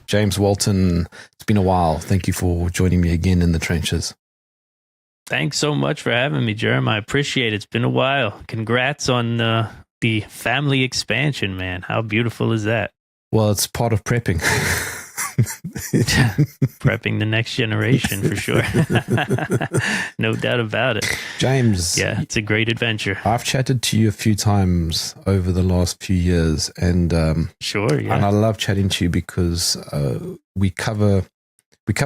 James Walton, it's been a while. Thank you for joining me again in the trenches. Thanks so much for having me, Jerm. I appreciate it. It's been a while. Congrats on the family expansion, man. How beautiful is that? Well, it's part of prepping. Prepping the next generation for sure. No doubt about it. James. Yeah, it's a great adventure. I've chatted to you a few times over the last few years, and sure, yeah. And I love chatting to you because we cover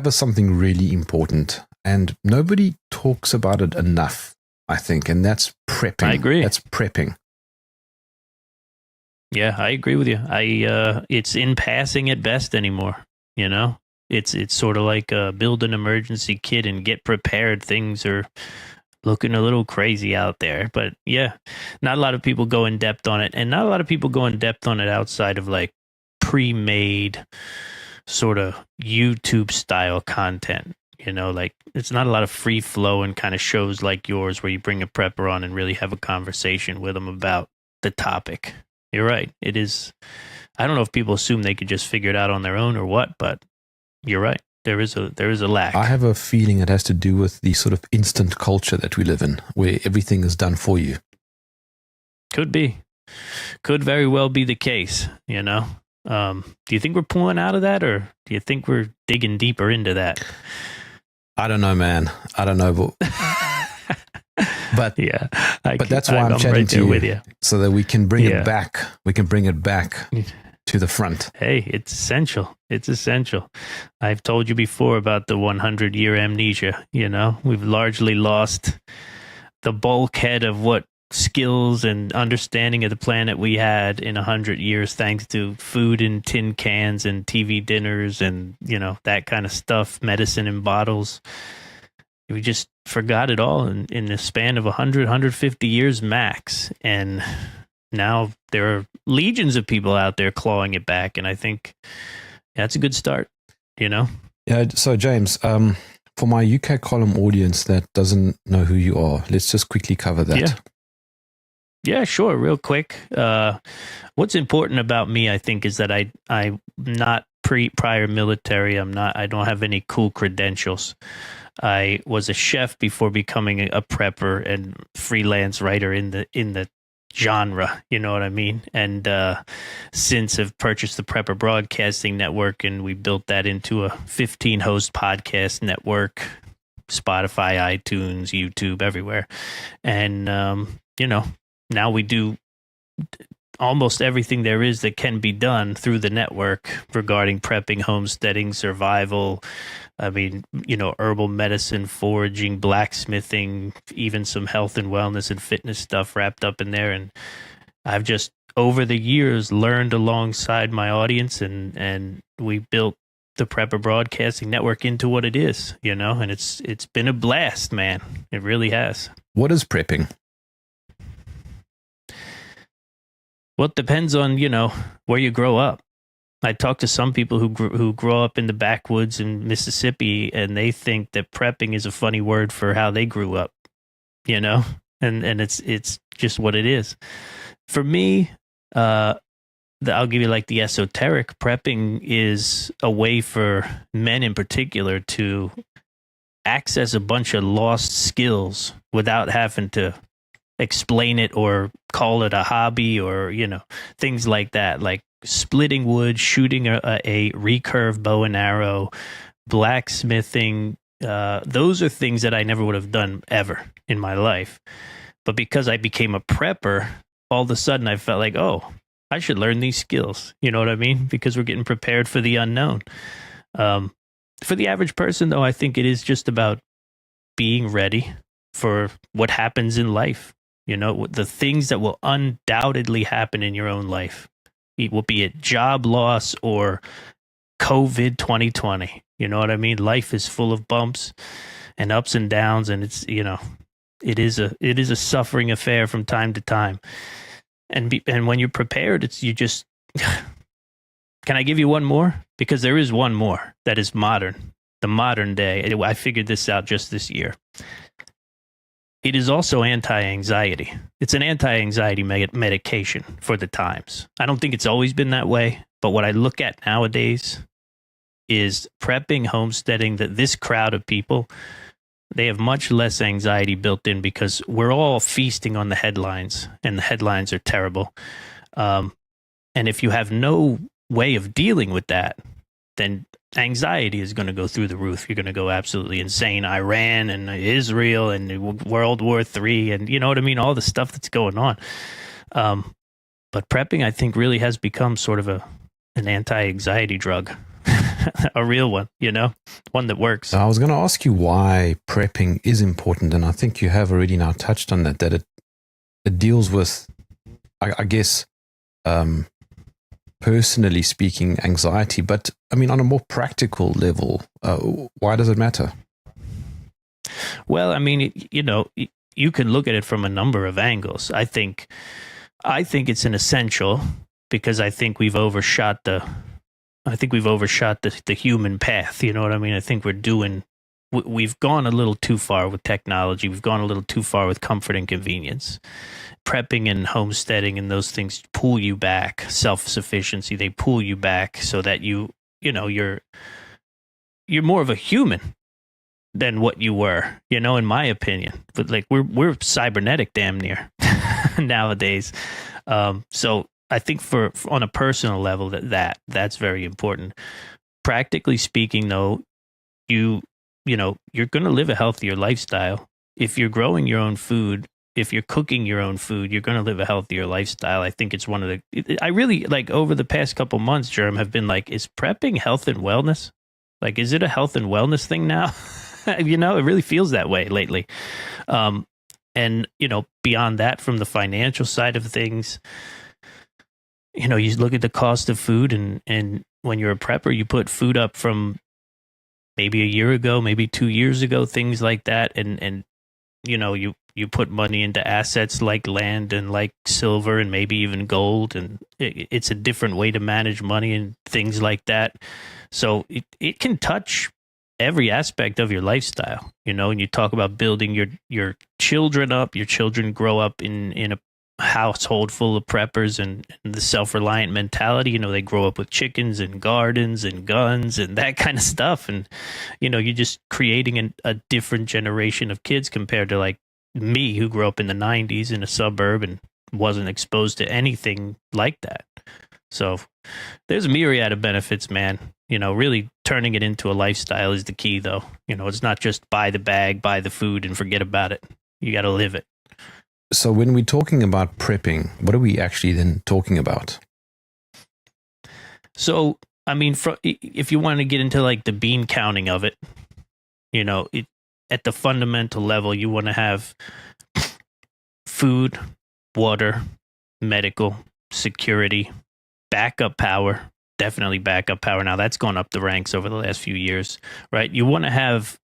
something really important, and nobody talks about it enough, I think, and that's prepping. I agree. That's prepping. Yeah, I agree with you. It's in passing at best anymore. You know, it's sort of like build an emergency kit and get prepared. Things are looking a little crazy out there, but yeah, not a lot of people go in depth on it, and not a lot of people go in depth on it outside of like pre-made sort of YouTube style content. You know, like it's not a lot of free flow and kind of shows like yours where you bring a prepper on and really have a conversation with them about the topic. You're right. It is. I don't know if people assume they could just figure it out on their own or what, but you're right. There is a lack. I have a feeling it has to do with the sort of instant culture that we live in, where everything is done for you. Could be. Could very well be the case, you know. Do you think we're pulling out of that, or do you think we're digging deeper into that? I don't know, man. I don't know. But yeah, but that's why I'm chatting right to you, with you, so that we can bring it back. We can bring it back to the front. Hey, it's essential. It's essential. I've told you before about the 100-year amnesia. You know, we've largely lost the bulkhead of what skills and understanding of the planet we had in 100 years, thanks to food in tin cans and TV dinners and, you know, that kind of stuff, medicine in bottles. We just forgot it all in the span of 100, 150 years max. And now there are legions of people out there clawing it back. And I think that's a good start, you know? Yeah. So, James, for my UK column audience that doesn't know who you are, let's just quickly cover that. Yeah, sure. Real quick. What's important about me, I think, is that I'm not prior military. I don't have any cool credentials. I was a chef before becoming a prepper and freelance writer in the genre, you know what I mean? And since I've purchased the Prepper Broadcasting Network, and we built that into a 15-host podcast network, Spotify, iTunes, YouTube, everywhere. And, you know, now we do almost everything there is that can be done through the network regarding prepping, homesteading, survival. I mean, you know, herbal medicine, foraging, blacksmithing, even some health and wellness and fitness stuff wrapped up in there. And I've just, over the years, learned alongside my audience, and we built the Prepper Broadcasting Network into what it is, you know, and it's been a blast, man. It really has. What is prepping? Well, it depends on, you know, where you grow up. I talk to some people who grow up in the backwoods in Mississippi, and they think that prepping is a funny word for how they grew up, you know, and it's just what it is. For me, I'll give you like the esoteric. Prepping is a way for men in particular to access a bunch of lost skills without having to explain it or call it a hobby, or, you know, things like that, like splitting wood, shooting a recurve bow and arrow, blacksmithing. Those are things that I never would have done ever in my life. But because I became a prepper, all of a sudden I felt like, oh, I should learn these skills. You know what I mean? Because we're getting prepared for the unknown. For the average person, though, I think it is just about being ready for what happens in life. You know, the things that will undoubtedly happen in your own life. It will be it job loss or COVID 2020. You know what I mean? Life is full of bumps and ups and downs, and it's, you know, it is a suffering affair from time to time. And when you're prepared, you just. Can I give you one more? Because there is one more that is modern, the modern day. I figured this out just this year. it is also anti-anxiety. It's an anti-anxiety medication for the times. I don't think it's always been that way, but what I look at nowadays is prepping, homesteading, that this crowd of people, they have much less anxiety built in because we're all feasting on the headlines, and the headlines are terrible. And if you have no way of dealing with that, then anxiety is going to go through the roof. You're going to go absolutely insane. Iran and Israel and World War III, and you know what I mean? All the stuff that's going on. But prepping, I think, really has become sort of an anti-anxiety drug. A real one, one that works. So I was going to ask you why prepping is important, and I think you have already now touched on that it deals with, I guess, personally speaking, anxiety. But I mean, on a more practical level, why does it matter? Well, I mean, you can look at it from a number of angles. I think it's an essential because I think we've overshot the human path. You know what I mean? I think we've gone a little too far with technology. We've gone a little too far with comfort and convenience. Prepping and homesteading and those things pull you back. Self-sufficiency, they pull you back so that you're more of a human than what you were, in my opinion. But like we're cybernetic damn near nowadays. So I think for on a personal level that's very important. Practically speaking, though, you're going to live a healthier lifestyle if you're growing your own food. If you're cooking your own food, you're going to live a healthier lifestyle. I think it's one of I really, like, over the past couple months, Jerm, have been like, is prepping health and wellness? Like, is it a health and wellness thing now? It really feels that way lately. And, beyond that, from the financial side of things, you look at the cost of food, and when you're a prepper, you put food up from maybe a year ago, maybe 2 years ago, things like that. And you put money into assets like land and like silver and maybe even gold. And it's a different way to manage money and things like that. So it can touch every aspect of your lifestyle, and you talk about building your children up. Your children grow up in a household full of preppers and the self-reliant mentality. They grow up with chickens and gardens and guns and that kind of stuff. And, you're just creating a different generation of kids compared to like me, who grew up in the 90s in a suburb and wasn't exposed to anything like that. So there's a myriad of benefits, man. Really turning it into a lifestyle is the key, though. It's not just buy the bag, buy the food, and forget about it. You got to live it. So when we're talking about prepping, what are we actually then talking about? So, I mean, if you want to get into like the bean counting of it, at the fundamental level, you want to have food, water, medical, security, backup power, definitely backup power. Now that's gone up the ranks over the last few years, right? You want to have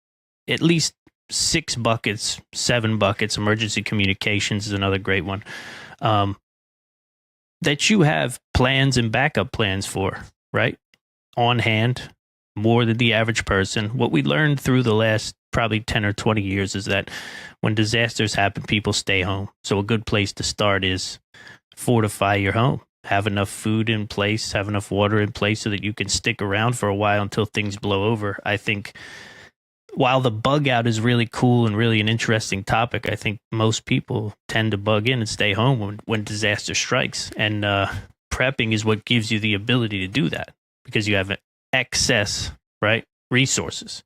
at least 6 buckets, 7 buckets. Emergency communications is another great one, that you have plans and backup plans for, right? On hand, more than the average person. What we learned through the last probably 10 or 20 years is that when disasters happen, people stay home. So a good place to start is fortify your home. Have enough food in place, have enough water in place so that you can stick around for a while until things blow over. I think while the bug out is really cool and really an interesting topic, I think most people tend to bug in and stay home when disaster strikes. And prepping is what gives you the ability to do that because you have excess, right, resources.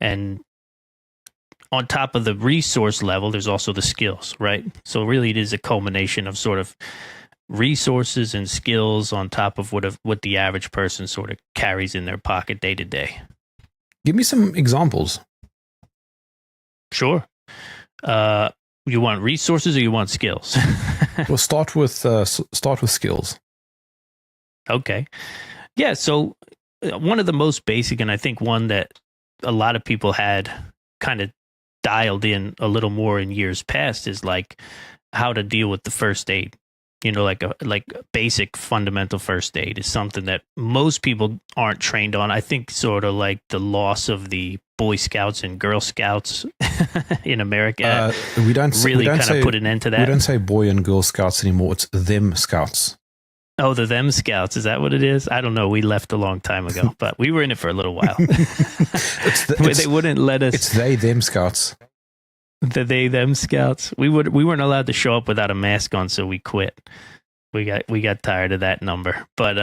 And on top of the resource level, there's also the skills, right? So really it is a culmination of sort of resources and skills on top of what the average person sort of carries in their pocket day to day. Give me some examples. Sure. You want resources or you want skills? We'll start with skills. Okay. Yeah. So one of the most basic, and I think one that a lot of people had kind of dialed in a little more in years past, is like how to deal with the first aid like a basic fundamental first aid is something that most people aren't trained on. I think sort of like the loss of the Boy Scouts and Girl Scouts in America we don't put an end to that. We don't say Boy and Girl Scouts anymore. It's them Scouts. Oh, the them Scouts. Is that what it is? I don't know. We left a long time ago, but we were in it for a little while. They wouldn't let us. It's they them Scouts. The they them Scouts. We weren't allowed to show up without a mask on, so we quit. We got tired of that number. But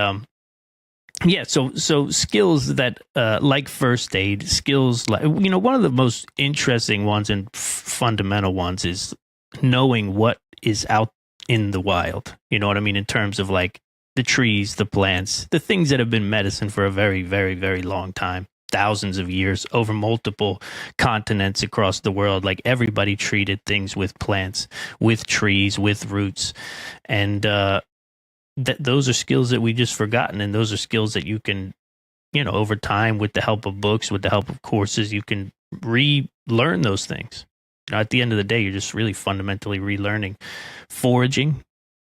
yeah. So skills that like first aid, skills like one of the most interesting ones and fundamental ones is knowing what is out in the wild. You know what I mean? In terms of like the trees, the plants, the things that have been medicine for a very, very, very long time, thousands of years, over multiple continents across the world. Like everybody treated things with plants, with trees, with roots. And those are skills that we just forgotten. And those are skills that you can, over time, with the help of books, with the help of courses, you can relearn those things. At the end of the day, you're just really fundamentally relearning. Foraging.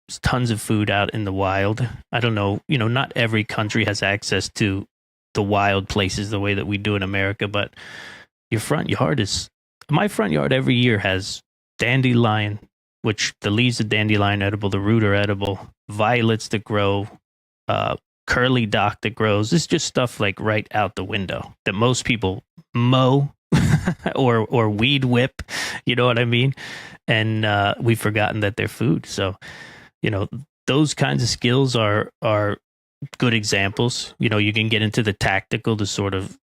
There's tons of food out in the wild. I don't know, not every country has access to the wild places the way that we do in America, but my front yard every year has dandelion, which the leaves of dandelion edible, the root are edible, violets that grow, curly dock that grows. It's just stuff like right out the window that most people mow or weed whip, you know what I mean? And we've forgotten that they're food. So, those kinds of skills are good examples. You can get into the tactical, the sort of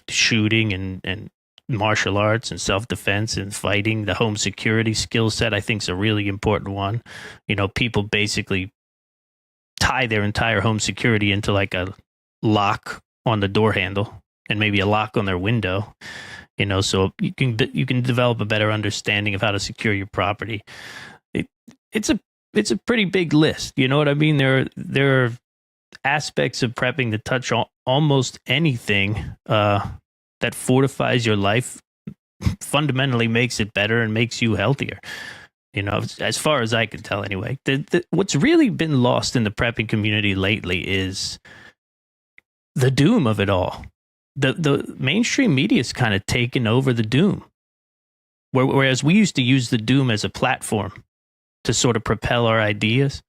shooting and martial arts and self-defense and fighting. The home security skill set, I think, is a really important one. People basically tie their entire home security into like a lock on the door handle and maybe a lock on their window. So you can develop a better understanding of how to secure your property. It's a pretty big list. You know what I mean? There are aspects of prepping that touch almost anything that fortifies your life, fundamentally makes it better and makes you healthier. As far as I can tell anyway. What's really been lost in the prepping community lately is the doom of it all. The mainstream media's kind of taken over the doom. Whereas we used to use the doom as a platform to sort of propel our ideas.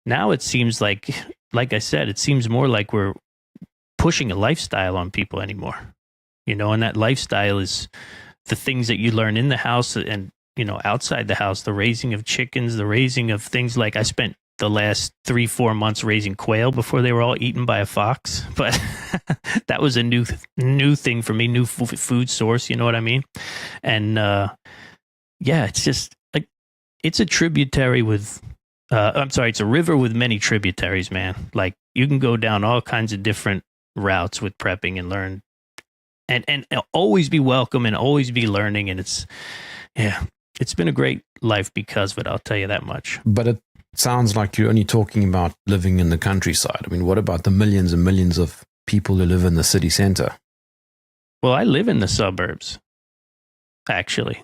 Now it seems like I said, it seems more like we're pushing a lifestyle on people anymore. And that lifestyle is the things that you learn in the house and, outside the house, the raising of chickens, the raising of things like I spent the last 3-4 months raising quail before they were all eaten by a fox. But that was a new thing for me, new food source. You know what I mean? And it's just like, it's a tributary with, it's a river with many tributaries, man. Like you can go down all kinds of different routes with prepping and learn and always be welcome and always be learning. And it's been a great life because of it. I'll tell you that much. But it sounds like you're only talking about living in the countryside. I mean, what about the millions and millions of people who live in the city center? Well, I live in the suburbs, actually.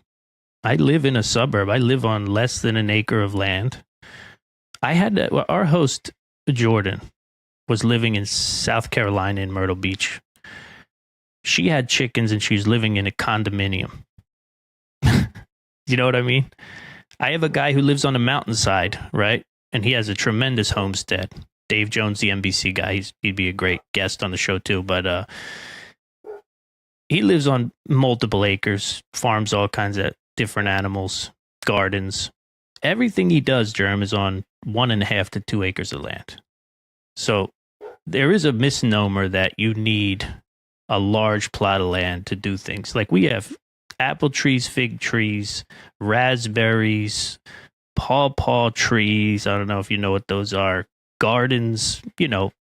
I live in a suburb. I live on less than an acre of land. Our host, Jordan, was living in South Carolina in Myrtle Beach. She had chickens and she was living in a condominium. You know what I mean? I have a guy who lives on a mountainside, right? And he has a tremendous homestead. Dave Jones, the NBC guy, he'd be a great guest on the show too. But he lives on multiple acres, farms all kinds of different animals, gardens. Everything he does, Jerm, is on 1.5 to 2 acres of land. So there is a misnomer that you need a large plot of land to do things. Like we have apple trees, fig trees, raspberries, pawpaw trees. I don't know if you know what those are. Gardens,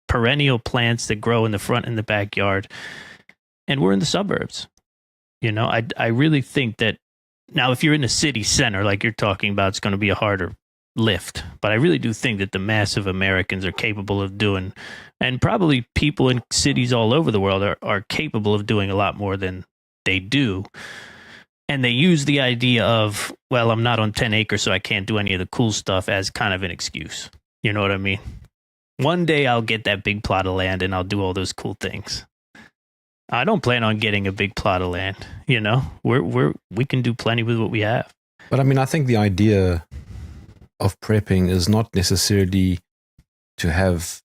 perennial plants that grow in the front and the backyard. And we're in the suburbs. I really think that now if you're in a city center, like you're talking about, it's going to be a harder lift. But I really do think that the mass of Americans are capable of doing, and probably people in cities all over the world are capable of doing a lot more than they do. And they use the idea of, well, I'm not on 10 acres, so I can't do any of the cool stuff as kind of an excuse. You know what I mean? One day I'll get that big plot of land and I'll do all those cool things. I don't plan on getting a big plot of land. You know, we can do plenty with what we have. But I mean, I think the idea of prepping is not necessarily to have,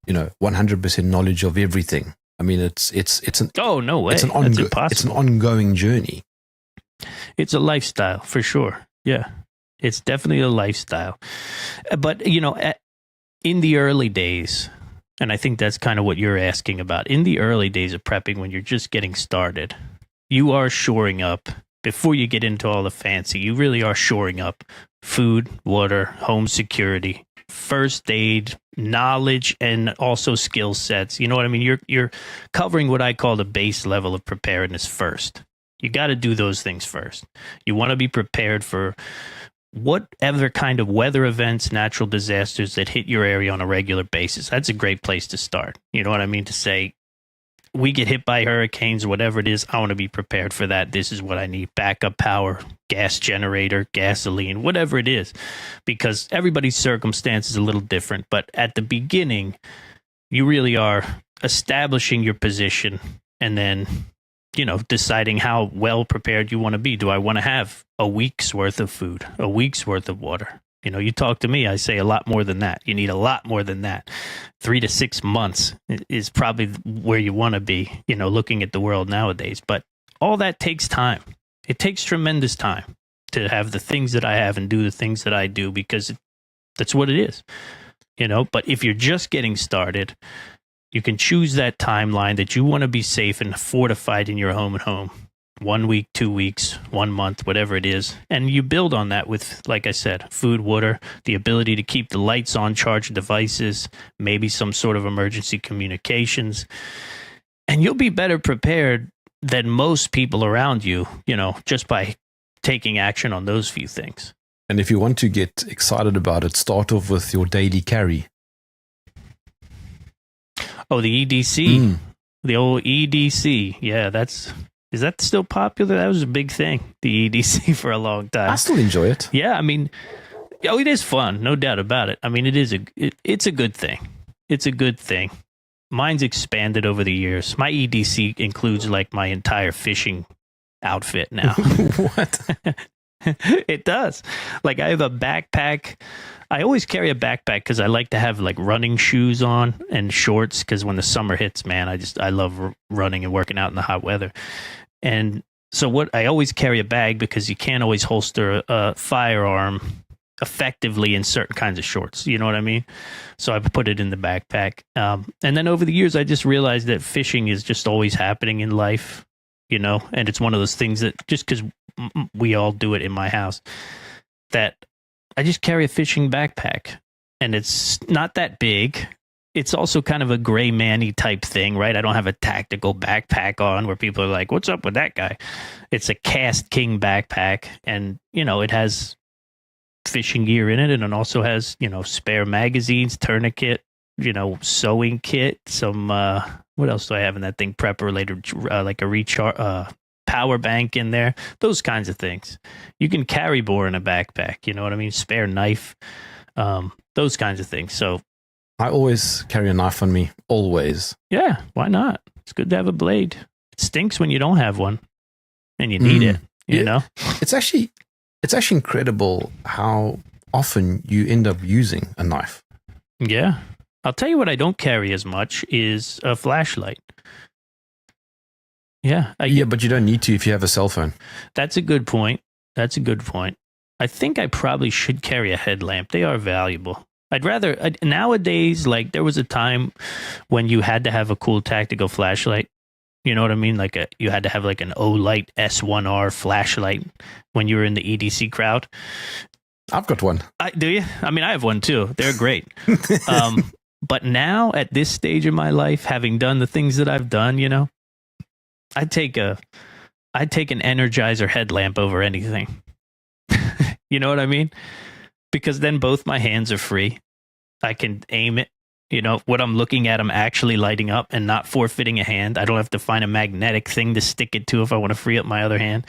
100% knowledge of everything. I mean, it's an oh no way, it's an ongoing journey. It's a lifestyle for sure. Yeah, it's definitely a lifestyle. But in the early days, and I think that's kind of what you're asking about. In the early days of prepping, when you're just getting started, you are shoring up before you get into all the fancy. You really are shoring up food, water, home security, first aid, knowledge, and also skill sets. You know what I mean? You're covering what I call the base level of preparedness first. You got to do those things first. You want to be prepared for whatever kind of weather events, natural disasters that hit your area on a regular basis. That's a great place to start. You know what I mean? To say, we get hit by hurricanes or whatever it is, I want to be prepared for that. This is what I need. Backup power, gas generator, gasoline, whatever it is. Because everybody's circumstance is a little different. But at the beginning, you really are establishing your position and then, deciding how well prepared you want to be. Do I want to have a week's worth of food, a week's worth of water? You talk to me, I say a lot more than that. You need a lot more than that. 3 to 6 months is probably where you want to be, looking at the world nowadays. But all that takes time. It takes tremendous time to have the things that I have and do the things that I do, because that's what it is, But if you're just getting started, you can choose that timeline that you want to be safe and fortified in your home and home. 1 week, 2 weeks, 1 month, whatever it is. And you build on that with, like I said, food, water, the ability to keep the lights on, charged devices, maybe some sort of emergency communications. And you'll be better prepared than most people around you, just by taking action on those few things. And if you want to get excited about it, start off with your daily carry. Oh, the EDC, the old EDC. Yeah, is that still popular? That was a big thing, the EDC, for a long time. I still enjoy it. Yeah, I mean, it is fun, no doubt about it. I mean, it's a good thing. It's a good thing. Mine's expanded over the years. My EDC includes like my entire fishing outfit now. What? It does. Like, I have a backpack. I always carry a backpack because I like to have like running shoes on and shorts, because when the summer hits, man, I love running and working out in the hot weather. And so I always carry a bag, because you can't always holster a firearm effectively in certain kinds of shorts. You know what I mean? So I put it in the backpack. And then over the years, I just realized that fishing is just always happening in life, and it's one of those things that, just because we all do it in my house, that I just carry a fishing backpack, and it's not that big. It's also kind of a gray man-y type thing, right? I don't have a tactical backpack on where people are like, what's up with that guy? It's a Cast King backpack, and, it has fishing gear in it, and it also has, spare magazines, tourniquet, sewing kit, some, what else do I have in that thing? Prep related, like a recharge, power bank in there, those kinds of things. You can carry more in a backpack, you know what I mean? Spare knife, those kinds of things. So I always carry a knife on me, always. Yeah, why not? It's good to have a blade. It stinks when you don't have one and you need it, you know? It's actually incredible how often you end up using a knife. Yeah. I'll tell you what I don't carry as much is a flashlight. Yeah. But you don't need to if you have a cell phone. That's a good point. I think I probably should carry a headlamp. They are valuable. I'd rather, nowadays, like, there was a time when you had to have a cool tactical flashlight. You know what I mean? Like, you had to have like an Olight S1R flashlight when you were in the EDC crowd. I've got one. Do you? I mean, I have one too. They're great. But now, at this stage of my life, having done the things that I've done, I'd take an Energizer headlamp over anything. You know what I mean? Because then both my hands are free. I can aim it, You know, what I'm looking at, I'm actually lighting up and not forfeiting a hand. I don't have to find a magnetic thing to stick it to if I want to free up my other hand.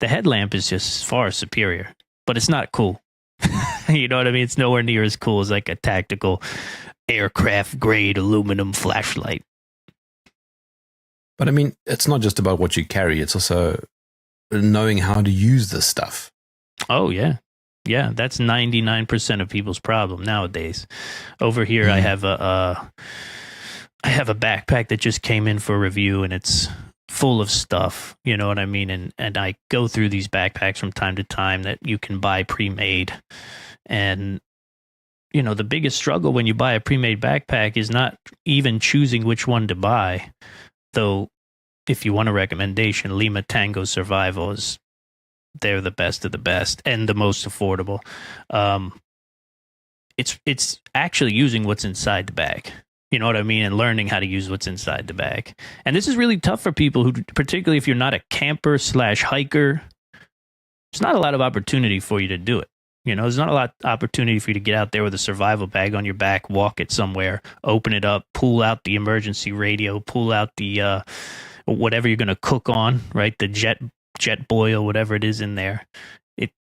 The headlamp is just far superior, but it's not cool. You know what I mean? It's nowhere near as cool as like a tactical aircraft grade aluminum flashlight. But I mean, it's not just about what you carry. It's also knowing how to use this stuff. Oh, yeah. Yeah, that's 99% of people's problem nowadays. Over here, I have a backpack that just came in for review, and it's full of stuff. You know what I mean? And I go through these backpacks from time to time that you can buy pre-made. And, you know, the biggest struggle when you buy a pre-made backpack is not even choosing which one to buy. Though, if you want a recommendation, Lima Tango Survival is... they're the best of the best and the most affordable. It's actually using what's inside the bag. You know what I mean? And learning how to use what's inside the bag. And this is really tough for people who, particularly if you're not a camper / hiker, there's not a lot of opportunity for you to do it. You know, there's not a lot of opportunity for you to get out there with a survival bag on your back, walk it somewhere, open it up, pull out the emergency radio, pull out the whatever you're going to cook on, right? The jet boil, whatever it is in there.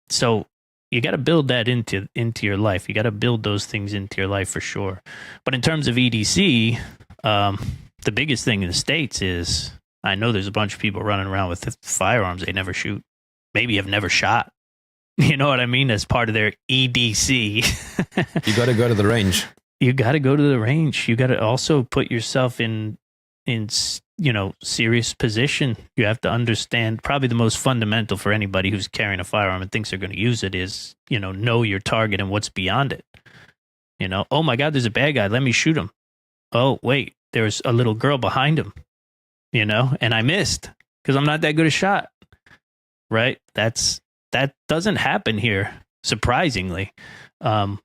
So you got to build that into your life. You got to build those things into your life for sure. But in terms of EDC, the biggest thing in the States is, I know there's a bunch of people running around with firearms they never shoot, maybe have never shot. You know what I mean? As part of their EDC. You got to go to the range. You got to go to the range. You got to also put yourself in serious position. You have to understand, probably the most fundamental for anybody who's carrying a firearm and thinks they're going to use it is, know your target and what's beyond it. Oh my God, there's a bad guy. Let me shoot him. Oh, wait, there's a little girl behind him, and I missed because I'm not that good a shot. Right? That doesn't happen here, surprisingly. But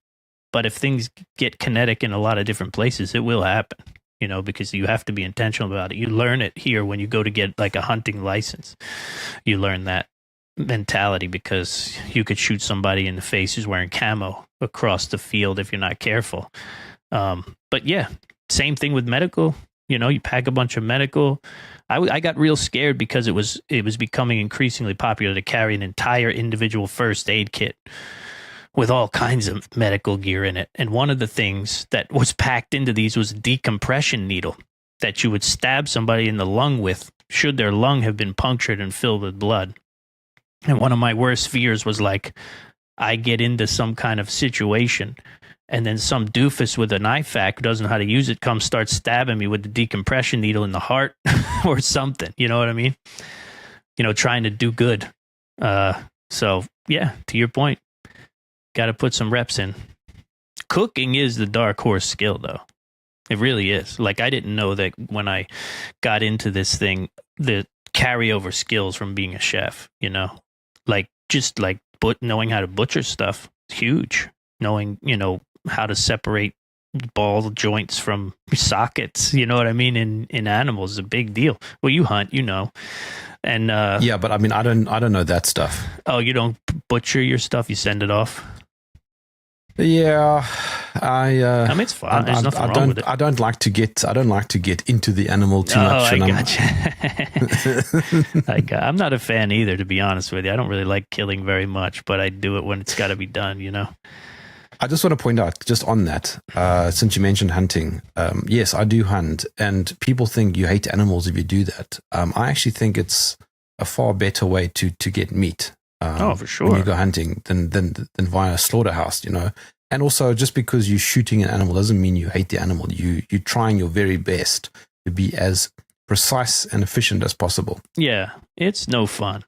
if things get kinetic in a lot of different places, it will happen. Because you have to be intentional about it. You learn it here when you go to get like a hunting license. You learn that mentality because you could shoot somebody in the face who's wearing camo across the field if you're not careful. But yeah, same thing with medical. You pack a bunch of medical. I got real scared because it was becoming increasingly popular to carry an entire individual first aid kit with all kinds of medical gear in it. And one of the things that was packed into these was a decompression needle that you would stab somebody in the lung with should their lung have been punctured and filled with blood. And one of my worst fears was like, I get into some kind of situation and then some doofus with an IFAK who doesn't know how to use it comes start stabbing me with the decompression needle in the heart or something. You know what I mean? Trying to do good. So yeah, to your point, got to put some reps in. Cooking is the dark horse skill, though. It really is. Like, I didn't know that when I got into this thing, the carryover skills from being a chef, like just like knowing how to butcher stuff, huge. Knowing, how to separate ball joints from sockets, you know what I mean? In animals is a big deal. Well, you hunt, and yeah, but I mean, I don't know that stuff. Oh, you don't butcher your stuff? You send it off? Yeah, I mean, it's fine. There's nothing wrong with it. I don't like to get into the animal too much. I gotcha. I'm not a fan either, to be honest with you. I don't really like killing very much, but I do it when it's got to be done. I just want to point out, just on that, since you mentioned hunting, yes, I do hunt, and people think you hate animals if you do that. I actually think it's a far better way to get meat. For sure. When you go hunting than via a slaughterhouse, And also, just because you're shooting an animal doesn't mean you hate the animal. You're trying your very best to be as precise and efficient as possible. Yeah, it's no fun.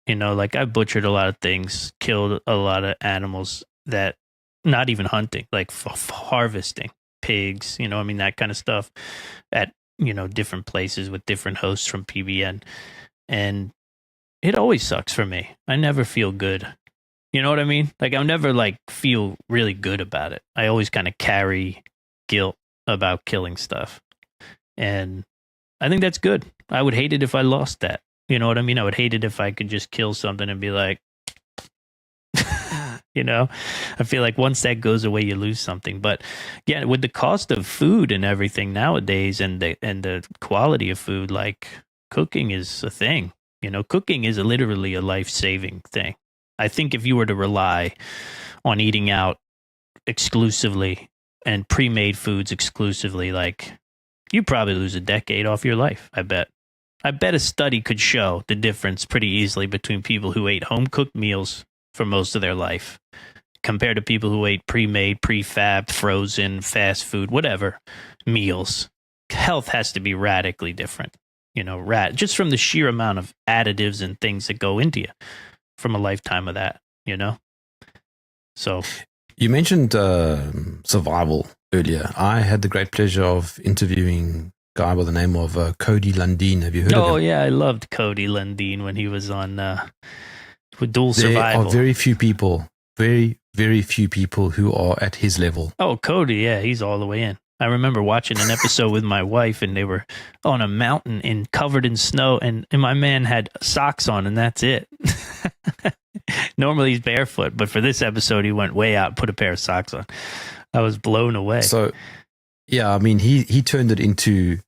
Like I've butchered a lot of things, killed a lot of animals that, not even hunting, like harvesting pigs, that kind of stuff at, different places with different hosts from PBN. And it always sucks for me. I never feel good. You know what I mean? Like I'll never feel really good about it. I always kind of carry guilt about killing stuff. And I think that's good. I would hate it if I lost that. You know what I mean? I would hate it if I could just kill something and be like, You know, I feel like once that goes away, you lose something. But yeah, with the cost of food and everything nowadays, and the quality of food, like cooking is a thing. You know, cooking is literally a life saving thing. I think if you were to rely on eating out exclusively and pre-made foods exclusively, like you probably lose a decade off your life. I bet a study could show the difference pretty easily between people who ate home cooked meals for most of their life compared to people who ate pre-made, prefab, frozen, fast food, whatever meals. Health has to be radically different, you know, just from the sheer amount of additives and things that go into you from a lifetime of that, you know? So you mentioned survival earlier. I had the great pleasure of interviewing a guy by the name of Cody Lundeen. Have you heard of him? Oh, yeah, I loved Cody Lundeen when he was on with Dual Survival. There are very few people, very few people who are at his level. Oh, Cody, yeah, he's all the way in. I remember watching an episode with my wife, and they were on a mountain covered in snow, and my man had socks on, and that's it. Normally he's barefoot, but for this episode, he went way out, put a pair of socks on. I was blown away. So, yeah, I mean, he turned it into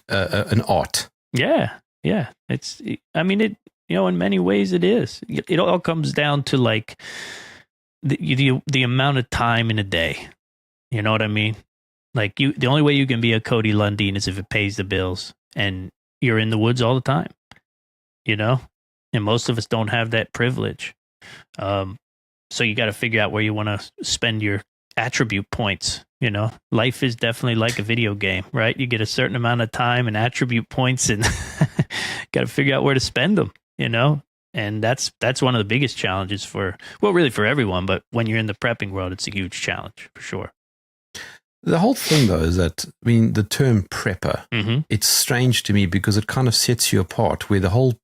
an art. Yeah. I mean, it. You know, in many ways, it is. It all comes down to like the amount of time in a day. You know what I mean? Like the only way you can be a Cody Lundeen is if it pays the bills, and you're in the woods all the time. You know, and most of us don't have that privilege. So you got to figure out where you want to spend your attribute points. You know, life is definitely like a video game, right? You get a certain amount of time and attribute points, and got to figure out where to spend them. You know, and that's one of the biggest challenges really for everyone, but when you're in the prepping world, it's a huge challenge for sure. The whole thing, though, is that, I mean, the term prepper, it's strange to me because it kind of sets you apart, where the whole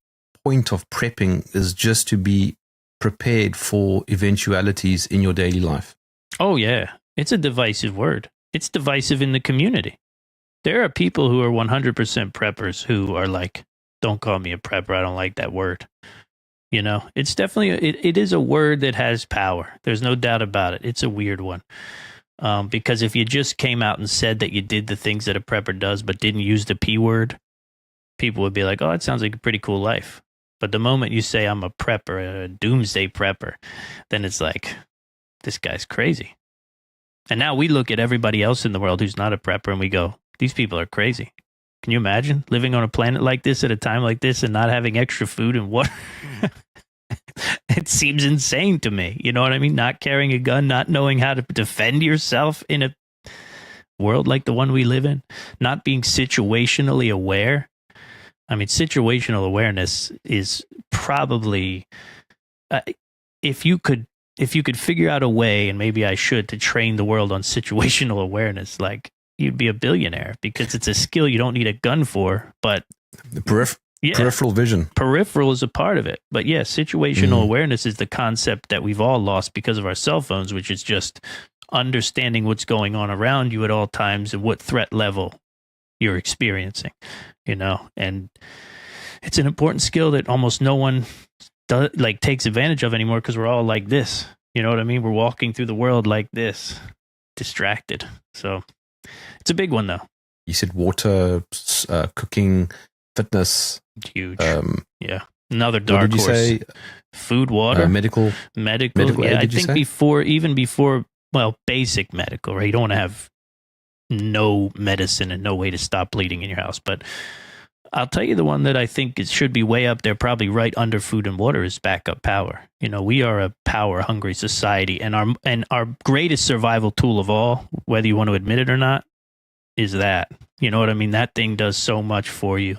point of prepping is just to be prepared for eventualities in your daily life. Oh, yeah. It's a divisive word. It's divisive in the community. There are people who are 100% preppers who are like, don't call me a prepper. I don't like that word. You know, it's definitely, it is a word that has power. There's no doubt about it. It's a weird one. Because if you just came out and said that you did the things that a prepper does, but didn't use the P word, people would be like, oh, it sounds like a pretty cool life. But the moment you say I'm a prepper, a doomsday prepper, then it's like, this guy's crazy. And now we look at everybody else in the world who's not a prepper and we go, these people are crazy. Can you imagine living on a planet like this at a time like this and not having extra food and water? It seems insane to me. You know what I mean? Not carrying a gun, not knowing how to defend yourself in a world like the one we live in, not being situationally aware. I mean, situational awareness is probably, if you could figure out a way, and maybe I should, to train the world on situational awareness, like, you'd be a billionaire, because it's a skill you don't need a gun for, but peripheral vision. Peripheral is a part of it. But yeah, situational awareness is the concept that we've all lost because of our cell phones, which is just understanding what's going on around you at all times and what threat level you're experiencing, you know. And it's an important skill that almost no one takes advantage of anymore, because we're all like this. You know what I mean? We're walking through the world like this, distracted. So it's a big one, though. You said water, cooking, fitness. Huge. Yeah. Another dark horse. Say? Food, water. Medical. Yeah, I think before, basic medical, right? You don't want to have no medicine and no way to stop bleeding in your house. But I'll tell you the one that I think it should be way up there, probably right under food and water, is backup power. You know, we are a power-hungry society, and our greatest survival tool of all, whether you want to admit it or not, is that. You know what I mean? That thing does so much for you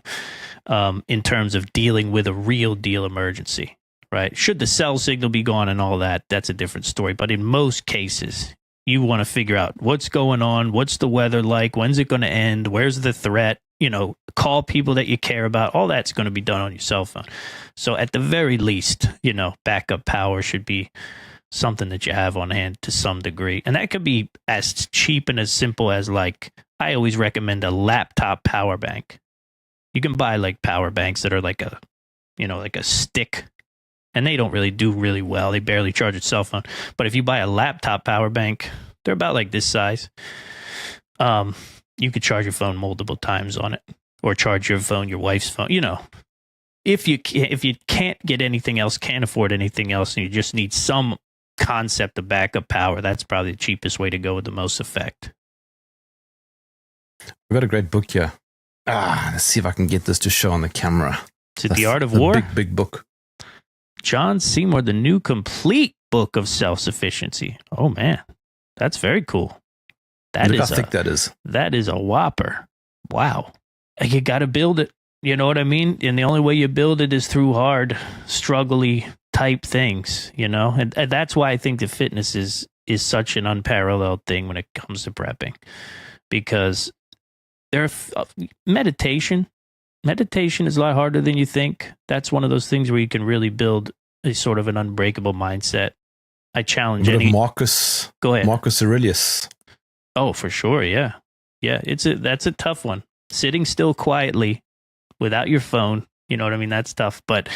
in terms of dealing with a real deal emergency, right? Should the cell signal be gone and all that, that's a different story. But in most cases, you want to figure out what's going on, what's the weather like, when's it going to end, where's the threat, you know, call people that you care about. All that's going to be done on your cell phone. So at the very least, you know, backup power should be something that you have on hand to some degree. And that could be as cheap and as simple as, like, I always recommend a laptop power bank. You can buy like power banks that are like a stick, and they don't really do really well. They barely charge a cell phone. But if you buy a laptop power bank, they're about like this size. You could charge your phone multiple times on it, or charge your phone, your wife's phone. You know, if you can't get anything else, can't afford anything else, and you just need some concept of backup power, that's probably the cheapest way to go with the most effect. We've got a great book here. Let's see if I can get this to show on the camera. Is it The Art of War? Big book. John Seymour, the new complete book of self-sufficiency. Oh, man. That's very cool. Look how thick that is. That is a whopper. Wow. You got to build it. You know what I mean? And the only way you build it is through hard, struggly type things, you know? And that's why I think the fitness is such an unparalleled thing when it comes to prepping. Because meditation is a lot harder than you think. That's one of those things where you can really build a sort of an unbreakable mindset. I challenge any. Marcus. Go ahead. Marcus Aurelius. Oh, for sure. Yeah. Yeah. That's a tough one. Sitting still quietly without your phone. You know what I mean? That's tough. But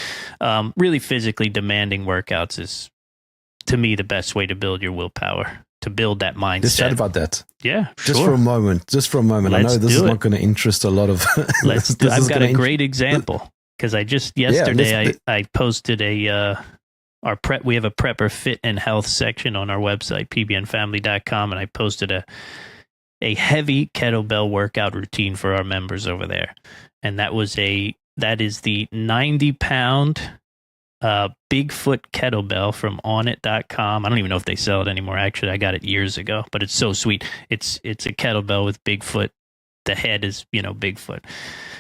really physically demanding workouts is, to me, the best way to build your willpower, to build that mindset. Let's chat about that. Yeah, Just for a moment. I know this is not going to interest a lot of... I've got a great example, because I just yesterday I posted we have a prepper fit and health section on our website, pbnfamily.com, and I posted a heavy kettlebell workout routine for our members over there. And that is the 90-pound Bigfoot kettlebell from onit.com. I don't even know if they sell it anymore. Actually, I got it years ago, but it's so sweet. It's a kettlebell with Bigfoot. The head is, Bigfoot.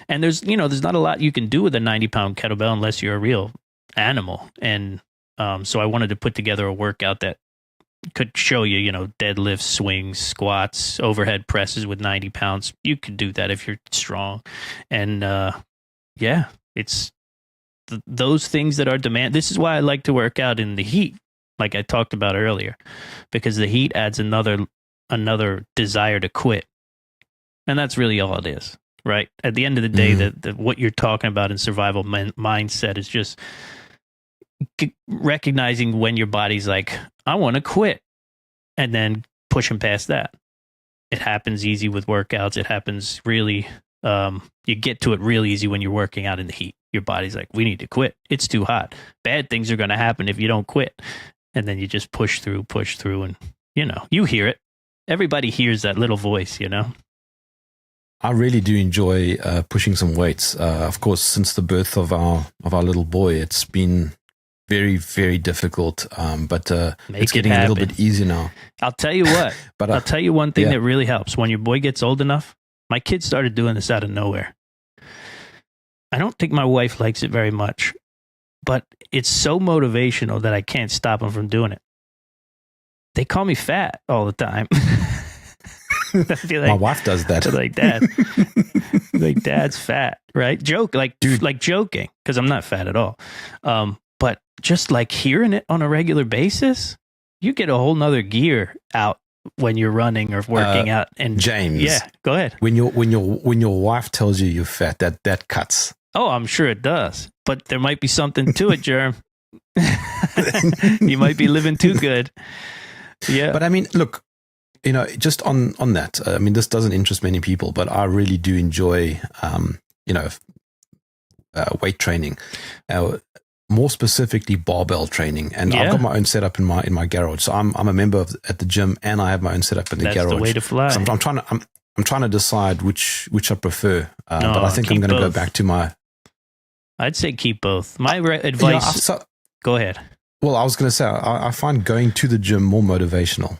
And there's not a lot you can do with a 90-pound kettlebell unless you're a real animal. And so I wanted to put together a workout that could show you, deadlifts, swings, squats, overhead presses with 90 pounds. You could do that if you're strong. And it's those things that are demand. This is why I like to work out in the heat, like I talked about earlier, because the heat adds another desire to quit. And that's really all it is, right? At the end of the day, what you're talking about in survival mindset is just recognizing when your body's like, I want to quit, and then pushing past that. It happens easy with workouts. It happens really, you get to it real easy when you're working out in the heat. Your body's like, we need to quit. It's too hot. Bad things are going to happen if you don't quit. And then you just push through, and you hear it. Everybody hears that little voice, I really do enjoy pushing some weights. Of course, since the birth of our little boy, it's been very, very difficult. But it's getting a little bit easier now. I'll tell you what. But I'll tell you one thing that really helps. When your boy gets old enough, my kid started doing this out of nowhere. I don't think my wife likes it very much, but it's so motivational that I can't stop them from doing it. They call me fat all the time. My wife does that. Like, Dad, Dad's fat, right? Joking, because I'm not fat at all. But just like hearing it on a regular basis, you get a whole nother gear out when you're running or working out. And James, yeah, go ahead. When your wife tells you you're fat, that cuts. Oh, I'm sure it does. But there might be something to it, Jerm. You might be living too good. Yeah. But I mean, look, just on that, I mean, this doesn't interest many people, but I really do enjoy, weight training, more specifically barbell training. And I've got my own setup in my garage. So I'm a member at the gym, and I have my own setup in the garage. That's the way to fly. So I'm trying to decide which I prefer. But I think I'm going to go back to my. I'd say keep both. My advice. Go ahead. Well, I was going to say, I find going to the gym more motivational.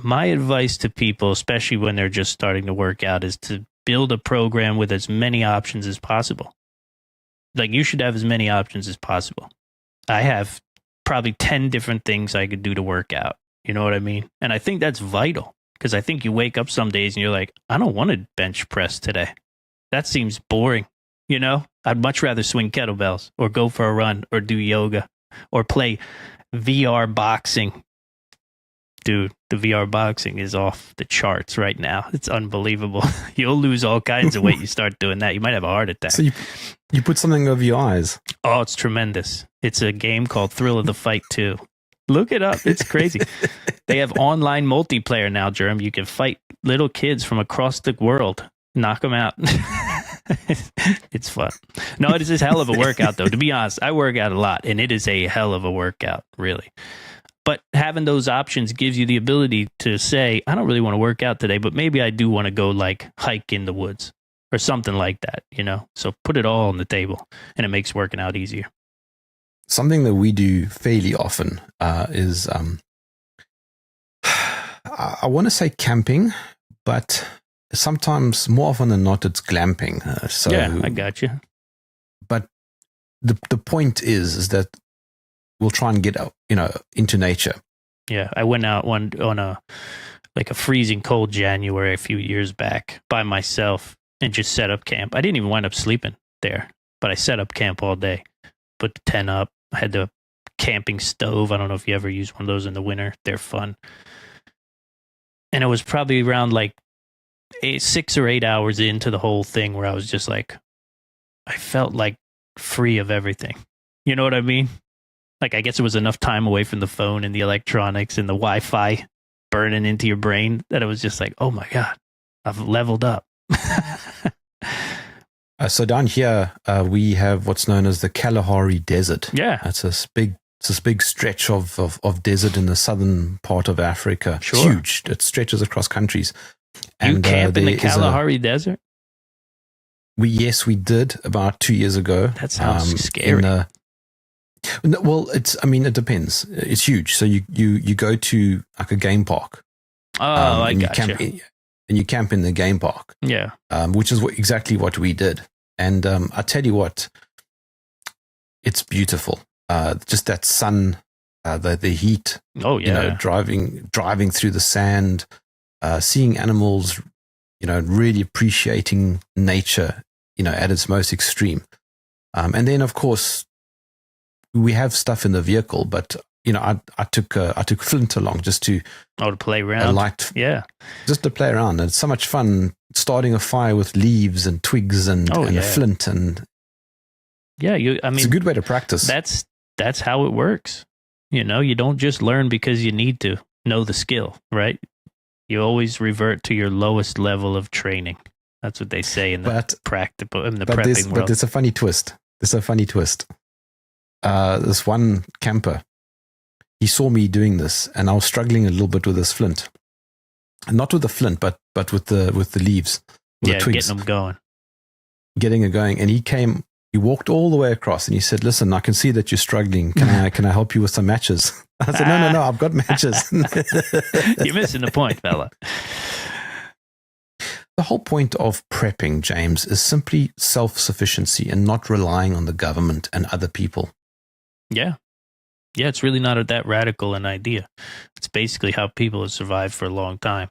My advice to people, especially when they're just starting to work out, is to build a program with as many options as possible. Like, you should have as many options as possible. I have probably 10 different things I could do to work out. You know what I mean? And I think that's vital, because I think you wake up some days and you're like, I don't want to bench press today. That seems boring. I'd much rather swing kettlebells or go for a run or do yoga or play VR boxing. Dude, the VR boxing is off the charts right now. It's unbelievable. You'll lose all kinds of weight. You start doing that. You might have a heart attack. So you put something over your eyes. Oh, it's tremendous. It's a game called Thrill of the Fight 2. Look it up. It's crazy. They have online multiplayer now, Jerm. You can fight little kids from across the world. Knock them out. It's fun. No, it is a hell of a workout, though. To be honest, I work out a lot, and it is a hell of a workout, really. But having those options gives you the ability to say, I don't really want to work out today, but maybe I do want to go like hike in the woods or something like that, you know? So put it all on the table, and it makes working out easier. Something that we do fairly often is, I want to say camping, but sometimes more often than not, it's glamping. Yeah, I got you. But the point is that we'll try and get out, into nature. Yeah, I went out on a freezing cold January a few years back by myself and just set up camp. I didn't even wind up sleeping there, but I set up camp all day. Put the tent up. I had the camping stove. I don't know if you ever use one of those in the winter. They're fun. And it was probably around like 6 or 8 hours into the whole thing where I was just like, I felt like free of everything. You know what I mean? Like, I guess it was enough time away from the phone and the electronics and the Wi-Fi burning into your brain that it was just like, oh my God, I've leveled up. So down here, we have what's known as the Kalahari Desert. Yeah. It's this big stretch of desert in the southern part of Africa. Sure. It's huge. It stretches across countries. You camp in the Kalahari Desert? Yes, we did about 2 years ago. That sounds scary. It depends. It's huge. So you go to like a game park. Oh, I gotcha. And you camp in the game park. Yeah. Which is exactly what we did. And I tell you what, it's beautiful. Just that sun, the heat. Oh yeah. Driving through the sand, seeing animals, really appreciating nature, at its most extreme. And then of course we have stuff in the vehicle, but I took Flint along just to play around. Just to play around. And it's so much fun starting a fire with leaves and twigs and a flint, and it's a good way to practice. That's how it works. You don't just learn because you need to know the skill, right? You always revert to your lowest level of training. That's what they say in the prepping world. But there's a funny twist. This one camper, he saw me doing this, and I was struggling a little bit with this flint. Not with the flint, but with the leaves, the twigs. Getting it going. And he walked all the way across, and he said, "Listen, I can see that you're struggling. Can I help you with some matches?" I said, "No, I've got matches." You're missing the point, fella. The whole point of prepping, James, is simply self-sufficiency and not relying on the government and other people. Yeah. Yeah, it's really not that radical an idea. It's basically how people have survived for a long time.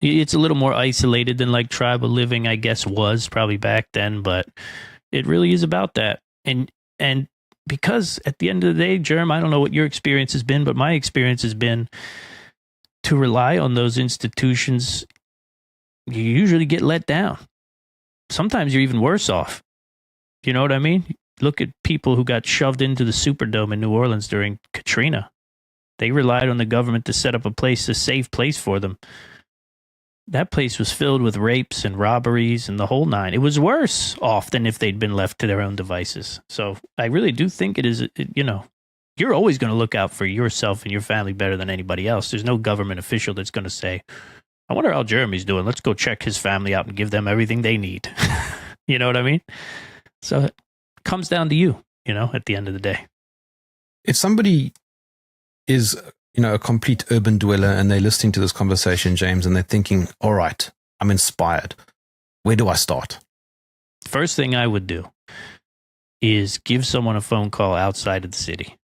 It's a little more isolated than like tribal living, I guess, was probably back then, but it really is about that. And because at the end of the day, Jerm, I don't know what your experience has been, but my experience has been to rely on those institutions. You usually get let down. Sometimes you're even worse off. You know what I mean? Look at people who got shoved into the Superdome in New Orleans during Katrina. They relied on the government to set up a safe place for them. That place was filled with rapes and robberies and the whole nine. It was worse off than if they'd been left to their own devices. So I really do think it is, you're always going to look out for yourself and your family better than anybody else. There's no government official that's going to say, I wonder how Jeremy's doing. Let's go check his family out and give them everything they need. You know what I mean? So it comes down to you, at the end of the day. If somebody is, a complete urban dweller and they're listening to this conversation, James, and they're thinking, all right, I'm inspired. Where do I start? First thing I would do is give someone a phone call outside of the city.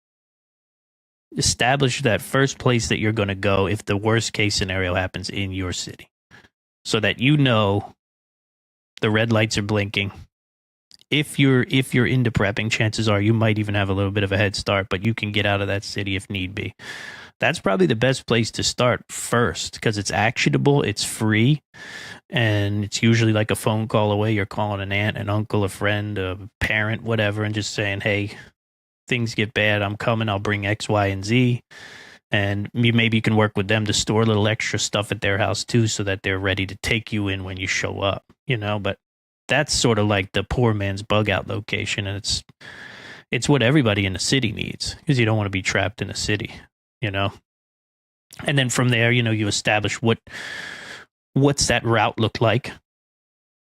Establish that first place that you're going to go if the worst case scenario happens in your city, so that the red lights are blinking. If you're into prepping, chances are you might even have a little bit of a head start, but you can get out of that city if need be. That's probably the best place to start first because it's actionable, it's free, and it's usually like a phone call away. You're calling an aunt, an uncle, a friend, a parent, whatever, and just saying, hey, things get bad, I'm coming, I'll bring X, Y, and Z. And maybe you can work with them to store a little extra stuff at their house too so that they're ready to take you in when you show up, but that's sort of like the poor man's bug out location, and it's what everybody in the city needs because you don't want to be trapped in a city, And then from there, you establish what's that route look like.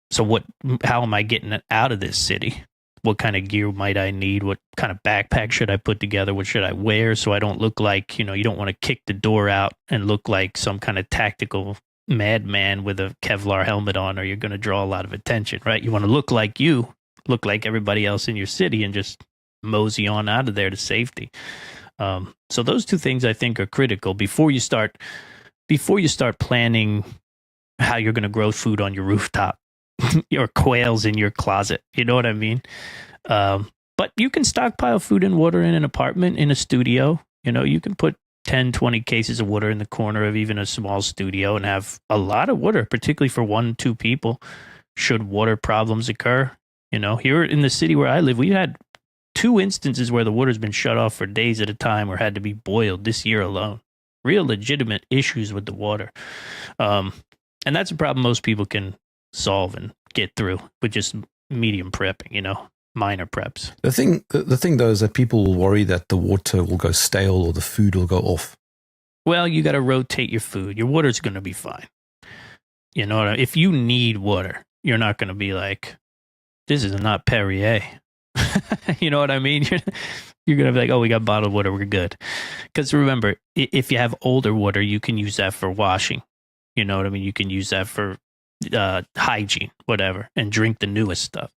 So how am I getting out of this city? What kind of gear might I need? What kind of backpack should I put together? What should I wear so I don't look like, you don't want to kick the door out and look like some kind of tactical madman with a Kevlar helmet on, or you're going to draw a lot of attention, right? You want to look like everybody else in your city and just mosey on out of there to safety. So those two things I think are critical before you start planning how you're going to grow food on your rooftop. Your quails in your closet. You know what I mean? But you can stockpile food and water in an apartment, in a studio. You can put 10, 20 cases of water in the corner of even a small studio and have a lot of water, particularly for 1-2 people, should water problems occur. Here in the city where I live, we had 2 instances where the water's been shut off for days at a time or had to be boiled this year alone. Real legitimate issues with the water. And that's a problem most people can solve and get through with just medium prepping, minor preps. The thing though is that people will worry that the water will go stale or the food will go off. Well, you got to rotate your food. Your water's going to be fine. If you need water, you're not going to be like, this is not Perrier. You know what I mean? You're going to be like, oh, we got bottled water, we're good. Because remember, if you have older water, you can use that for washing. You know what I mean? You can use that for hygiene, whatever, and drink the newest stuff.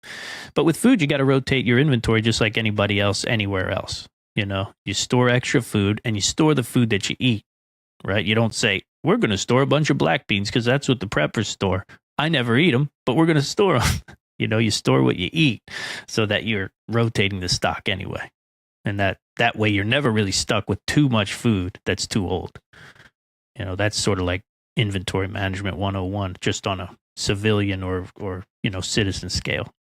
But with food, you got to rotate your inventory just like anybody else, anywhere else. You store extra food and you store the food that you eat, right? You don't say, we're going to store a bunch of black beans because that's what the preppers store. I never eat them, but we're going to store them. You store what you eat so that you're rotating the stock anyway. And that way you're never really stuck with too much food that's too old. That's sort of like inventory management 101, just on a civilian or citizen scale.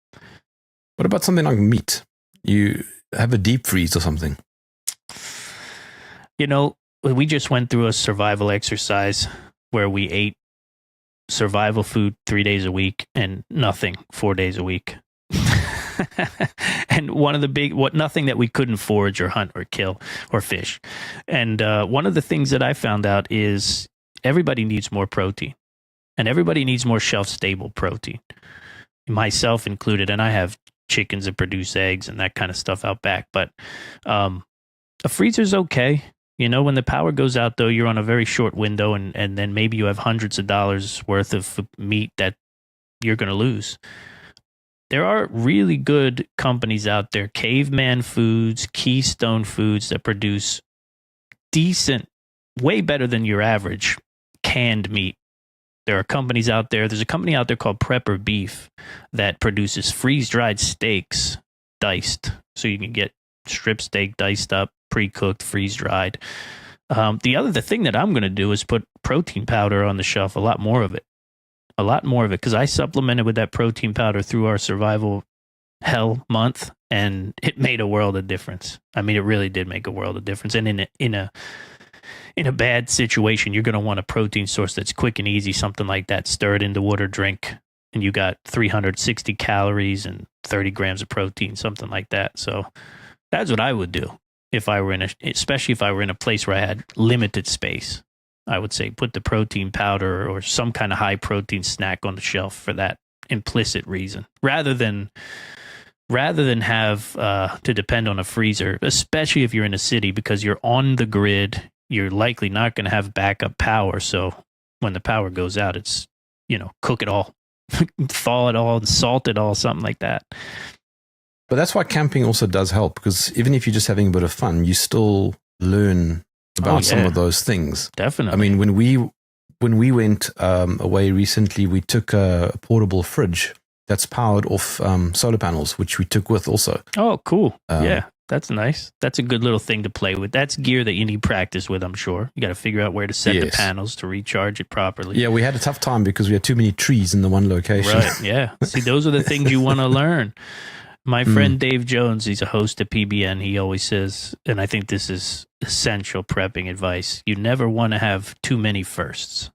What about something like meat? You have a deep freeze or something. We just went through a survival exercise where we ate survival food 3 days a week and nothing 4 days a week. And one of the nothing that we couldn't forage or hunt or kill or fish. And one of the things that I found out is everybody needs more protein, and everybody needs more shelf-stable protein, myself included. And I have chickens that produce eggs and that kind of stuff out back. But a freezer's okay. When the power goes out, though, you're on a very short window, and then maybe you have hundreds of dollars worth of meat that you're going to lose. There are really good companies out there, Caveman Foods, Keystone Foods, that produce decent, way better than your average canned meat. There are companies out there. There's a company out there called Prepper Beef that produces freeze-dried steaks diced. So you can get strip steak diced up, pre-cooked, freeze-dried. The thing that I'm going to do is put protein powder on the shelf, a lot more of it, because I supplemented with that protein powder through our survival hell month, and it made a world of difference. I mean, it really did make a world of difference. And in a bad situation, you're going to want a protein source that's quick and easy, something like that. Stir it into water, drink, and you got 360 calories and 30 grams of protein, something like that. So that's what I would do especially if I were in a place where I had limited space. I would say put the protein powder or some kind of high protein snack on the shelf for that implicit reason, rather than have to depend on a freezer, especially if you're in a city, because you're on the grid. You're likely not going to have backup power. So when the power goes out, it's, cook it all, thaw it all, salt it all, something like that. But that's why camping also does help, because even if you're just having a bit of fun, you still learn about some of those things. Definitely. I mean, when we went away recently, we took a portable fridge that's powered off solar panels, which we took with also. Oh, cool. Yeah. That's nice. That's a good little thing to play with. That's gear that you need practice with, I'm sure. You got to figure out where to set the panels to recharge it properly. Yeah, we had a tough time because we had too many trees in the one location. Right, yeah. See, those are the things you want to learn. My friend Dave Jones, he's a host at PBN. He always says, and I think this is essential prepping advice, you never want to have too many firsts.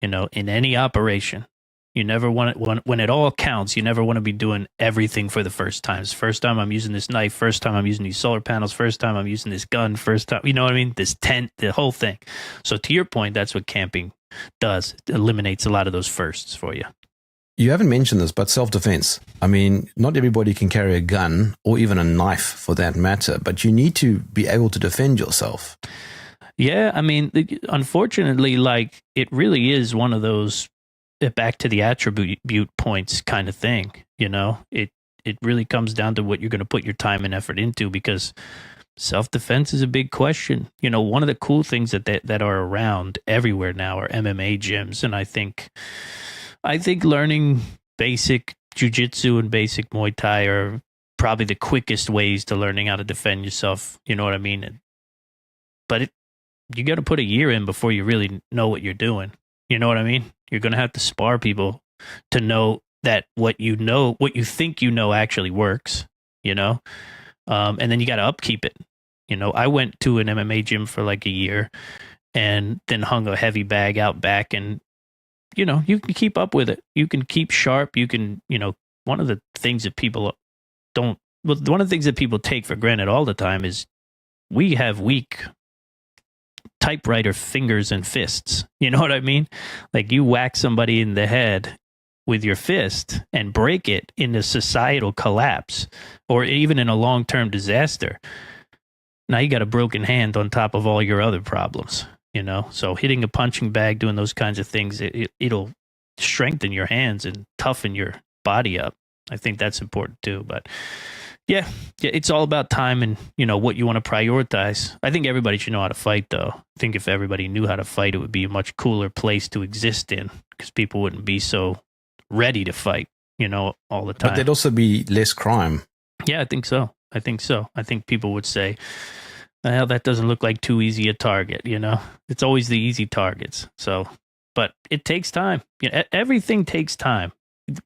In any operation. You never want it, when it all counts, you never want to be doing everything for the first time. First time I'm using this knife, first time I'm using these solar panels, first time I'm using this gun, first time, you know what I mean? This tent, the whole thing. So to your point, that's what camping does. It eliminates a lot of those firsts for you. You haven't mentioned this, but self-defense. I mean, not everybody can carry a gun or even a knife for that matter, but you need to be able to defend yourself. Yeah, I mean, unfortunately, like, it really is one of those back to the attribute points kind of thing. It really comes down to what you're going to put your time and effort into, because self-defense is a big question. One of the cool things that are around everywhere now are MMA gyms, and I think learning basic jiu-jitsu and basic Muay Thai are probably the quickest ways to learning how to defend yourself. You know what I mean? But you got to put a year in before you really know what you're doing. You know what I mean? You're going to have to spar people to know that what you think you know actually works, and then you got to upkeep it. I went to an MMA gym for like a year and then hung a heavy bag out back, and, you can keep up with it. You can keep sharp. You can, one of the things that people take for granted all the time is we have weak typewriter fingers and fists. You know what I mean? Like, you whack somebody in the head with your fist and break it in a societal collapse or even in a long-term disaster. Now you got a broken hand on top of all your other problems, So hitting a punching bag, doing those kinds of things, it'll strengthen your hands and toughen your body up. I think that's important too. But yeah, it's all about time and, what you want to prioritize. I think everybody should know how to fight, though. I think if everybody knew how to fight, it would be a much cooler place to exist in, because people wouldn't be so ready to fight, all the time. But there'd also be less crime. Yeah, I think so. I think people would say, well, that doesn't look like too easy a target, It's always the easy targets. So, but it takes time. Everything takes time.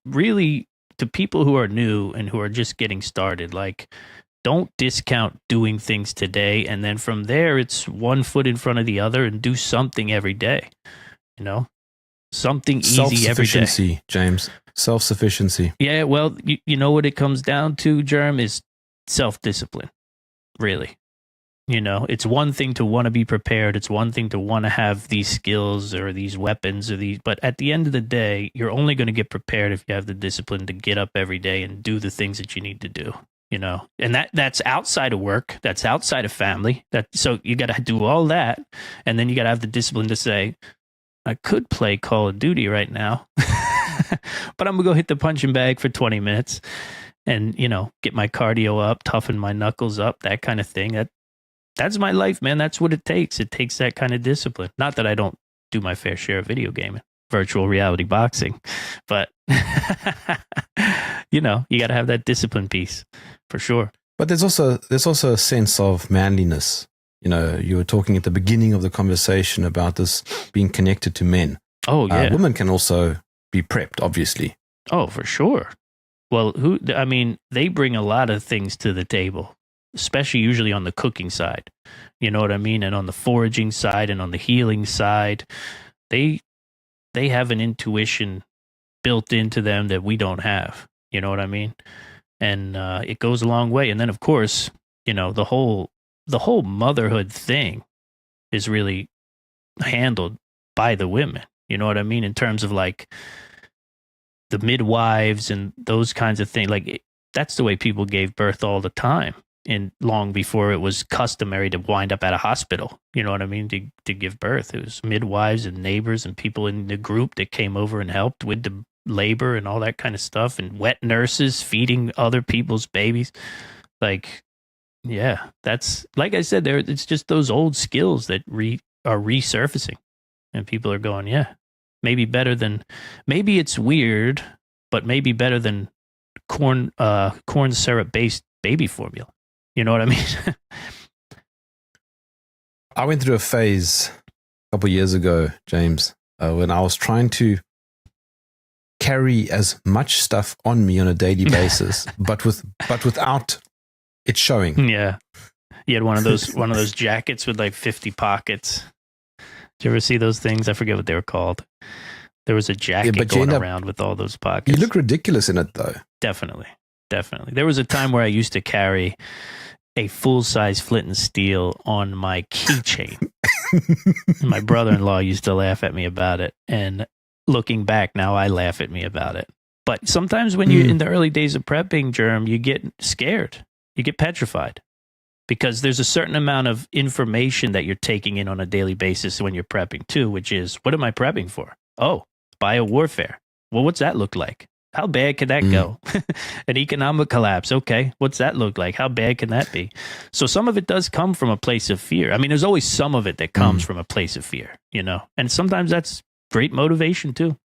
Really, to people who are new and who are just getting started, like, don't discount doing things today, and then from there it's one foot in front of the other, and do something every day. Something easy every day. Self-sufficiency, James. Self-sufficiency. Yeah, well, you know what it comes down to, Jerm, is self-discipline. Really. It's one thing to want to be prepared. It's one thing to want to have these skills or these weapons but at the end of the day, you're only going to get prepared if you have the discipline to get up every day and do the things that you need to do, and that's outside of work. That's outside of family. So you got to do all that. And then you got to have the discipline to say, I could play Call of Duty right now, but I'm going to go hit the punching bag for 20 minutes and, get my cardio up, toughen my knuckles up, that kind of thing. That's my life, man. That's what it takes. It takes that kind of discipline. Not that I don't do my fair share of video gaming, virtual reality boxing, but you got to have that discipline piece for sure. But there's also a sense of manliness. You were talking at the beginning of the conversation about this being connected to men. Oh yeah, women can also be prepped, obviously. Oh, for sure. Well, they bring a lot of things to the table, especially usually on the cooking side. You know what I mean? And on the foraging side and on the healing side, they have an intuition built into them that we don't have. You know what I mean? And it goes a long way. And then, of course, the whole motherhood thing is really handled by the women. You know what I mean? In terms of like the midwives and those kinds of things. Like, that's the way people gave birth all the time. And long before it was customary to wind up at a hospital, you know what I mean, to give birth. It was midwives and neighbors and people in the group that came over and helped with the labor and all that kind of stuff, and wet nurses feeding other people's babies. Like, yeah, that's, like I said, it's just those old skills that are resurfacing, and people are going, yeah, maybe it's weird, but maybe better than corn syrup based baby formula. You know what I mean? I went through a phase a couple of years ago, James, when I was trying to carry as much stuff on me on a daily basis, but without it showing. Yeah. You had one of those jackets with like 50 pockets. Did you ever see those things? I forget what they were called. There was a jacket going around with all those pockets. You look ridiculous in it, though. Definitely. There was a time where I used to carry a full-size flint and steel on my keychain. My brother-in-law used to laugh at me about it. And looking back now, I laugh at me about it. But sometimes when you're in the early days of prepping, Jerm, you get scared. You get petrified. Because there's a certain amount of information that you're taking in on a daily basis when you're prepping too, which is, what am I prepping for? Oh, biowarfare. Well, what's that look like? How bad could that go? An economic collapse. Okay. What's that look like? How bad can that be? So some of it does come from a place of fear. I mean, there's always some of it that comes from a place of fear, you know, and sometimes that's great motivation too,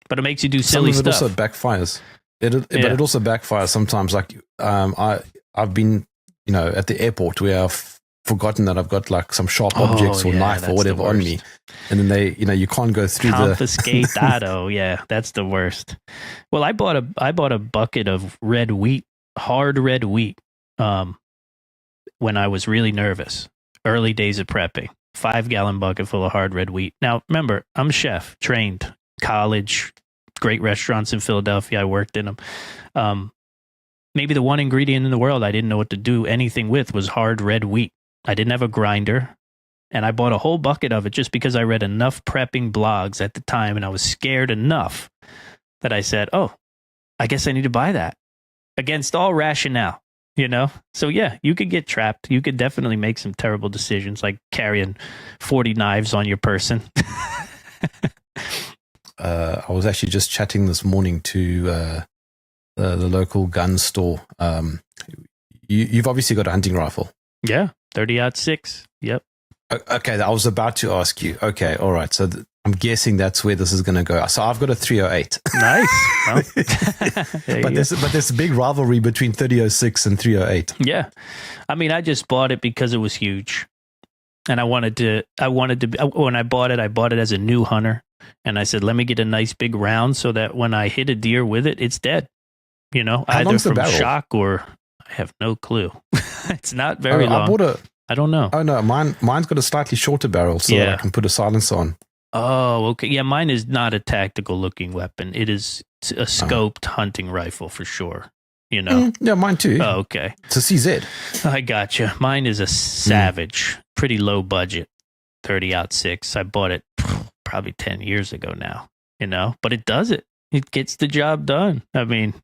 but it makes you do silly stuff. Some of it also backfires. But it also backfires sometimes. Like, I've been, you know, at the airport where I've forgotten that I've got like some sharp objects or knife or whatever on me. And then they, you know, you can't go through Confiscatado. Yeah, that's the worst. Well, I bought a bucket of red wheat, hard red wheat, when I was really nervous. Early days of prepping. 5-gallon bucket full of hard red wheat. Now, remember, I'm a chef, trained, college, great restaurants in Philadelphia. I worked in them. Maybe the one ingredient in the world I didn't know what to do anything with was hard red wheat. I didn't have a grinder, and I bought a whole bucket of it just because I read enough prepping blogs at the time, and I was scared enough that I said, oh, I guess I need to buy that. Against all rationale, you know? So yeah, you could get trapped. You could definitely make some terrible decisions, like carrying 40 knives on your person. I was actually just chatting this morning to the local gun store. You've obviously got a hunting rifle. Yeah, 30-06. Yep. Okay, I was about to ask you. Okay, all right. So I'm guessing that's where this is going to go. So I've got a 308. Nice. Well, but there's a big rivalry between 3006 and 308. Yeah. I mean, I just bought it because it was huge. And I wanted to, when I bought it as a new hunter. And I said, let me get a nice big round so that when I hit a deer with it, it's dead. You know, either from shock or I have no clue. It's not very long. I don't know. Oh no, mine's got a slightly shorter barrel so that I can put a silencer on. Oh, okay. Yeah, mine is not a tactical looking weapon. It is a scoped hunting rifle for sure. You know? Yeah, mine too. Oh, okay. It's a CZ. I gotcha. Mine is a Savage, pretty low budget, 30-06. I bought it probably 10 years ago now, you know, but it does it. It gets the job done. I mean,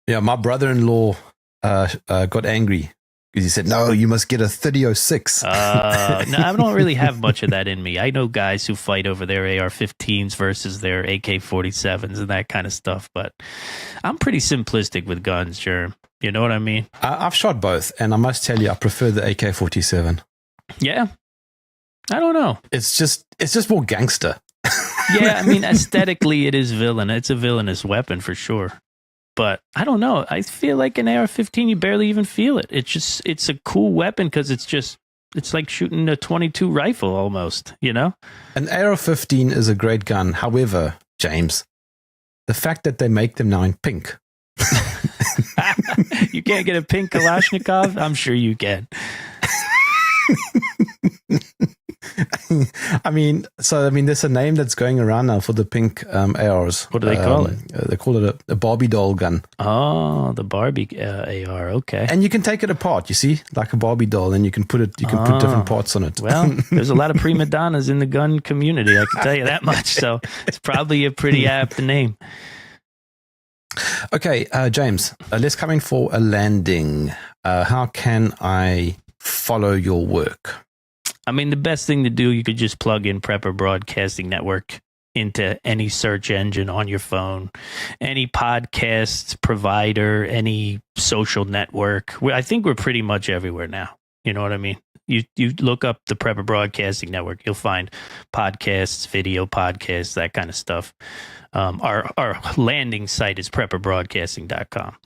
my brother-in-law got angry because he said, no, you must get a 3006. No, I don't really have much of that in me. I know guys who fight over their AR-15s versus their AK-47s and that kind of stuff, but I'm pretty simplistic with guns, Jerm. You know what I mean? I've shot both, and I must tell you, I prefer the AK-47. Yeah. I don't know. It's just more gangster. Yeah, I mean, aesthetically, it is villain. It's a villainous weapon for sure. But I don't know. I feel like an AR-15, you barely even feel it. It's a cool weapon because it's like shooting a .22 rifle almost, you know? An AR-15 is a great gun. However, James, the fact that they make them now in pink. You can't get a pink Kalashnikov? I'm sure you can. I mean, there's a name that's going around now for the pink ARs. What do they call it? They call it a Barbie doll gun. Oh, the Barbie AR. Okay. And you can take it apart, you see, like a Barbie doll, and you can put different parts on it. Well, there's a lot of prima donnas in the gun community, I can tell you that much. So it's probably a pretty apt name. Okay, James, let's come in for a landing. How can I follow your work? I mean, the best thing to do, you could just plug in Prepper Broadcasting Network into any search engine on your phone, any podcast provider, any social network. I think we're pretty much everywhere now. You know what I mean? You look up the Prepper Broadcasting Network, you'll find podcasts, video podcasts, that kind of stuff. Our landing site is prepperbroadcasting.com.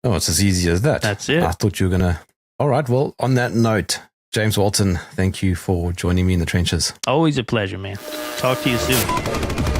Oh, it's as easy as that. That's it. I thought you were going to. All right. Well, on that note, James Walton, thank you for joining me in the trenches. Always a pleasure, man. Talk to you soon.